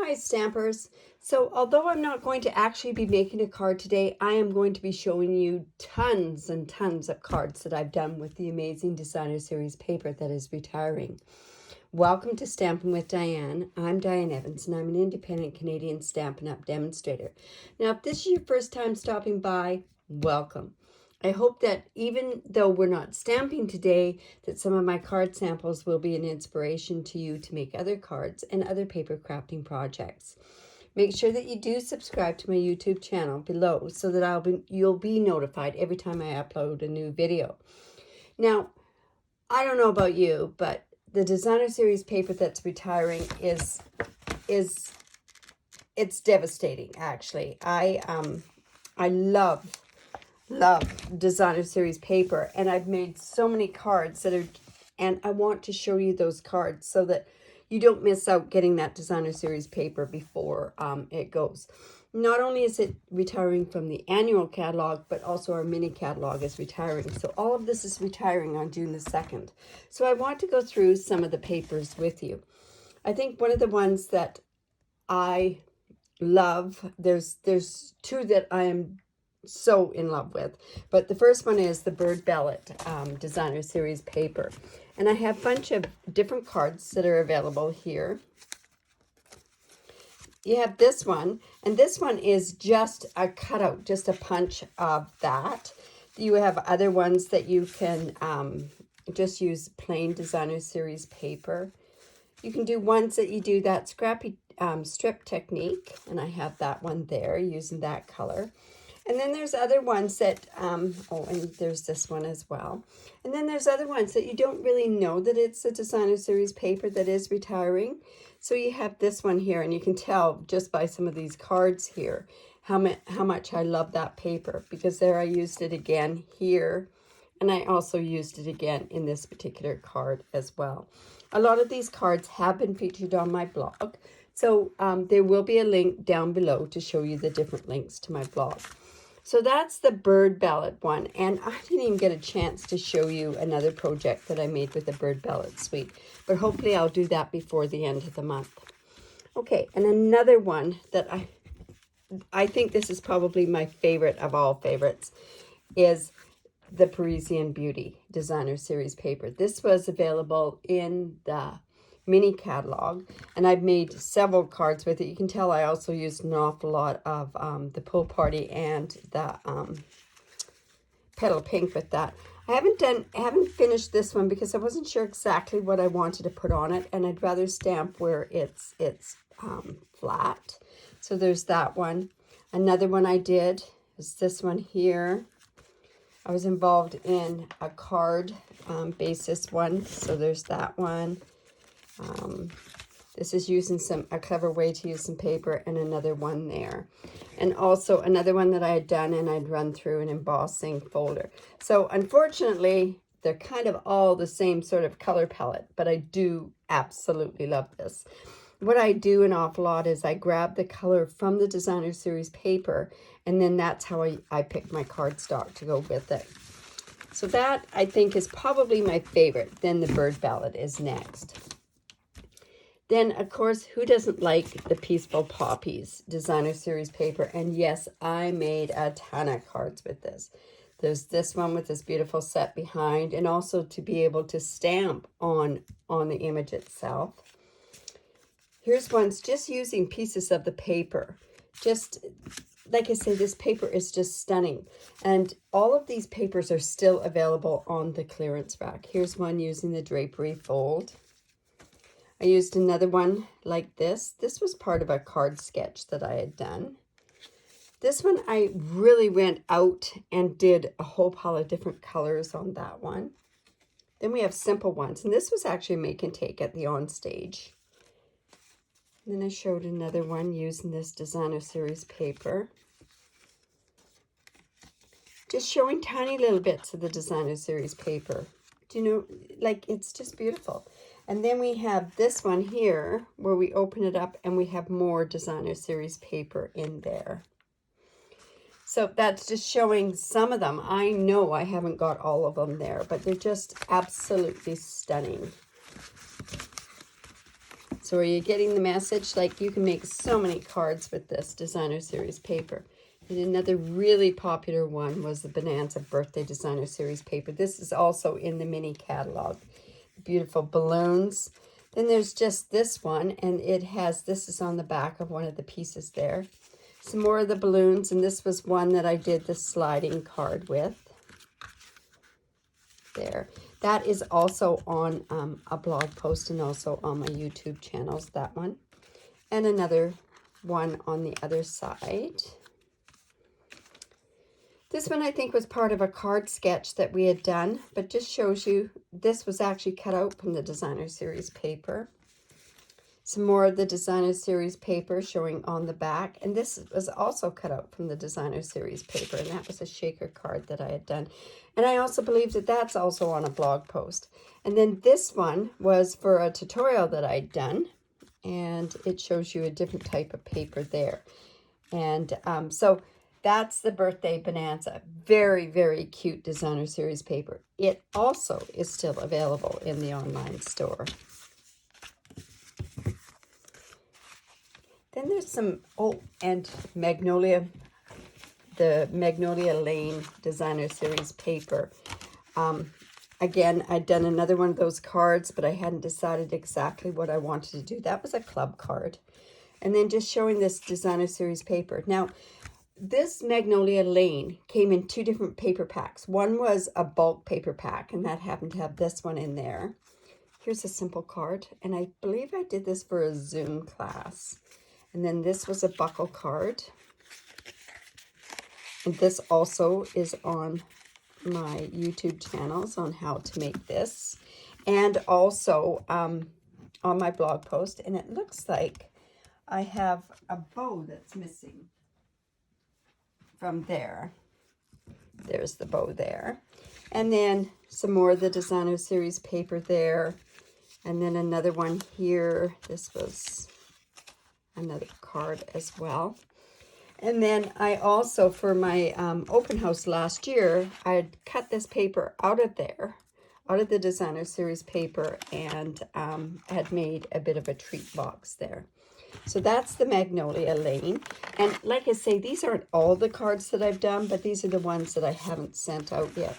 Hi Stampers. So although I'm not going to actually be making a card today, I am going to be showing you tons and tons of cards that I've done with the amazing Designer Series paper that is retiring. Welcome to Stampin' with Diane. I'm Diane Evans and I'm an independent Canadian Stampin' Up Demonstrator. Now if this is your first time stopping by, welcome. I hope that even though we're not stamping today, that some of my card samples will be an inspiration to you to make other cards and other paper crafting projects. Make sure that you do subscribe to my YouTube channel below so that you'll be notified every time I upload a new video. Now, I don't know about you, but the Designer Series paper that's retiring it's devastating actually. I love Designer Series paper, and I've made so many cards and I want to show you those cards so that you don't miss out getting that Designer Series paper before it goes. Not only is it retiring from the annual catalog, but also our mini catalog is retiring. So all of this is retiring on June the 2nd. So I want to go through some of the papers with you. I think one of the ones that I love, there's two that I am so in love with, but the first one is the Bird Bellet Designer Series paper, and I have a bunch of different cards that are available here. You have this one, and this one is just a cutout, just a punch of that. You have other ones that you can just use plain Designer Series paper. You can do ones that you do that scrappy strip technique, and I have that one there using that color. And then there's other ones that, and there's this one as well. And then there's other ones that you don't really know that it's a Designer Series paper that is retiring. So you have this one here, and you can tell just by some of these cards here how much I love that paper, because there I used it again here, and I also used it again in this particular card as well. A lot of these cards have been featured on my blog, so there will be a link down below to show you the different links to my blog. So that's the Bird Bellet one, and I didn't even get a chance to show you another project that I made with the Bird Bellet suite, but hopefully I'll do that before the end of the month. Okay, and another one that I think this is probably my favorite of all favorites is the Parisian Beauty Designer Series paper. This was available in the mini catalog, and I've made several cards with it. You can tell I also used an awful lot of the Pool Party and the Petal Pink with that. I haven't finished this one because I wasn't sure exactly what I wanted to put on it, and I'd rather stamp where it's flat. So there's that one. Another one I did is this one here. I was involved in a card basis one, so there's that one. This is using a clever way to use some paper, and another one there. And also another one that I had done, and I'd run through an embossing folder. So unfortunately, they're kind of all the same sort of color palette, but I do absolutely love this. What I do an awful lot is I grab the color from the Designer Series paper, and then that's how I pick my cardstock to go with it. So that, I think, is probably my favorite. Then the Bird Bellet is next. Then, of course, who doesn't like the Peaceful Poppies Designer Series paper? And yes, I made a ton of cards with this. There's this one with this beautiful set behind, and also to be able to stamp on the image itself. Here's ones just using pieces of the paper. Just, like I say, this paper is just stunning. And all of these papers are still available on the clearance rack. Here's one using the drapery fold. I used another one like this. This was part of a card sketch that I had done. This one, I really went out and did a whole pile of different colors on that one. Then we have simple ones, and this was actually make and take at the on stage. And then I showed another one using this Designer Series paper. Just showing tiny little bits of the Designer Series paper. Do you know, like, it's just beautiful. And then we have this one here where we open it up and we have more Designer Series paper in there. So that's just showing some of them. I know I haven't got all of them there, but they're just absolutely stunning. So are you getting the message? Like, you can make so many cards with this designer series paper. And another really popular one was the Bonanza Birthday Designer Series paper. This is also in the mini catalog. Beautiful balloons. Then there's just this one, and it has, this is on the back of one of the pieces there. Some more of the balloons, and this was one that I did the sliding card with. There. That is also on a blog post and also on my YouTube channels, that one. And another one on the other side. This one I think was part of a card sketch that we had done, but just shows you this was actually cut out from the designer series paper. Some more of the designer series paper showing on the back, and this was also cut out from the designer series paper, and that was a shaker card that I had done. And I also believe that that's also on a blog post. And then this one was for a tutorial that I'd done, and it shows you a different type of paper there. And so that's the Birthday Bonanza. Very, very cute designer series paper. It also is still available in the online store. Then there's some, oh, and Magnolia, the Magnolia Lane designer series paper. Again, I'd done another one of those cards, but I hadn't decided exactly what I wanted to do. That was a club card. And then just showing this designer series paper. Now, this Magnolia Lane came in two different paper packs. One was a bulk paper pack, and that happened to have this one in there. Here's a simple card, and I believe I did this for a Zoom class. And then this was a buckle card. And this also is on my YouTube channels on how to make this. And also on my blog post. And it looks like I have a bow that's missing from there. There's the bow there. And then some more of the designer series paper there. And then another one here. This was another card as well. And then I also, for my open house last year, I had cut this paper out of there, out of the designer series paper, and had made a bit of a treat box there. So that's the Magnolia Lane. And like I say, these aren't all the cards that I've done, but these are the ones that I haven't sent out yet.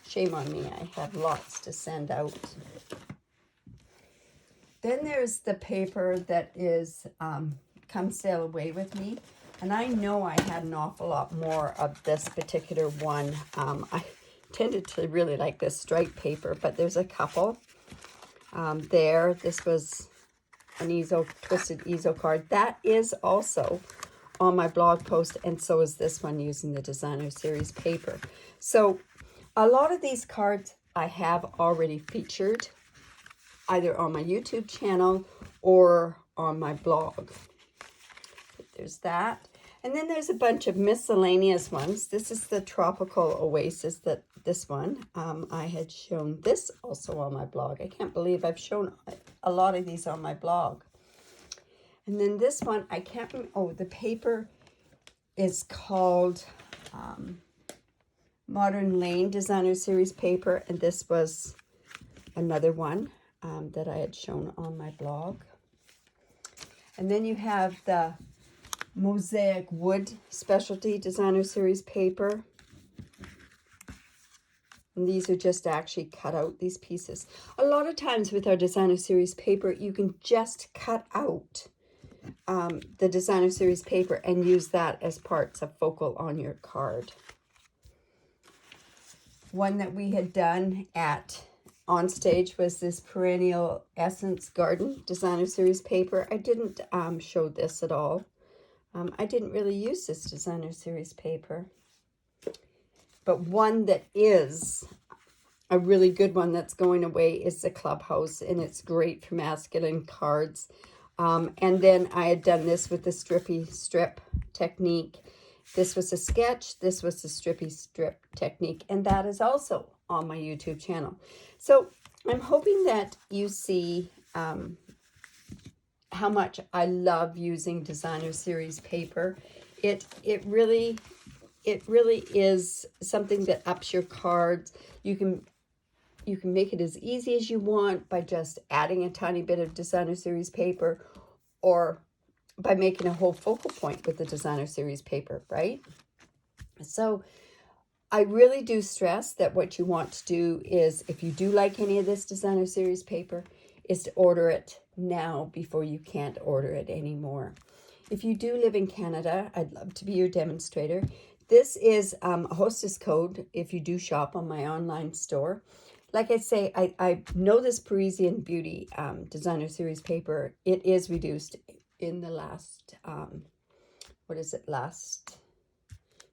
Shame on me, I have lots to send out. Then there's the paper that is Come Sail Away With Me. And I know I had an awful lot more of this particular one. I tended to really like this striped paper, but there's a couple there. This was an twisted easel card. That is also on my blog post, and so is this one using the designer series paper. So a lot of these cards I have already featured either on my YouTube channel or on my blog. There's that. And then there's a bunch of miscellaneous ones. This is the Tropical Oasis, this one. I had shown this also on my blog. I can't believe I've shown a lot of these on my blog. And then this one, I can't remember. Oh, the paper is called Modern Lane Designer Series paper. And this was another one that I had shown on my blog. And then you have the Mosaic Wood Specialty Designer Series paper. And these are just actually cut out, these pieces. A lot of times with our designer series paper, you can just cut out the designer series paper and use that as parts of focal on your card. One that we had done on stage was this Perennial Essence Garden designer series paper. I didn't show this at all. I didn't really use this designer series paper. But one that is a really good one that's going away is the Clubhouse, and it's great for masculine cards. And then I had done this with the strippy strip technique. This was a sketch. This was the strippy strip technique, and that is also on my YouTube channel. So I'm hoping that you see how much I love using designer series paper. It really is something that ups your cards. You can You can make it as easy as you want by just adding a tiny bit of designer series paper, or by making a whole focal point with the designer series paper, right? So I really do stress that what you want to do is, if you do like any of this designer series paper, is to order it now before you can't order it anymore. If you do live in Canada, I'd love to be your demonstrator. This is a hostess code if you do shop on my online store. Like I say, I know this Parisian Beauty designer series paper, it is reduced in the last, last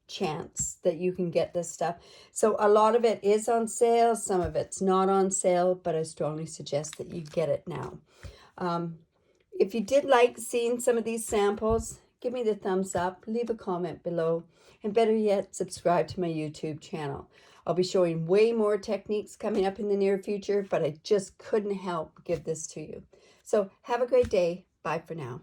chance that you can get this stuff. So a lot of it is on sale, some of it's not on sale, but I strongly suggest that you get it now. If you did like seeing some of these samples, give me the thumbs up, leave a comment below, and better yet, subscribe to my YouTube channel. I'll be showing way more techniques coming up in the near future, but I just couldn't help give this to you. So have a great day. Bye for now.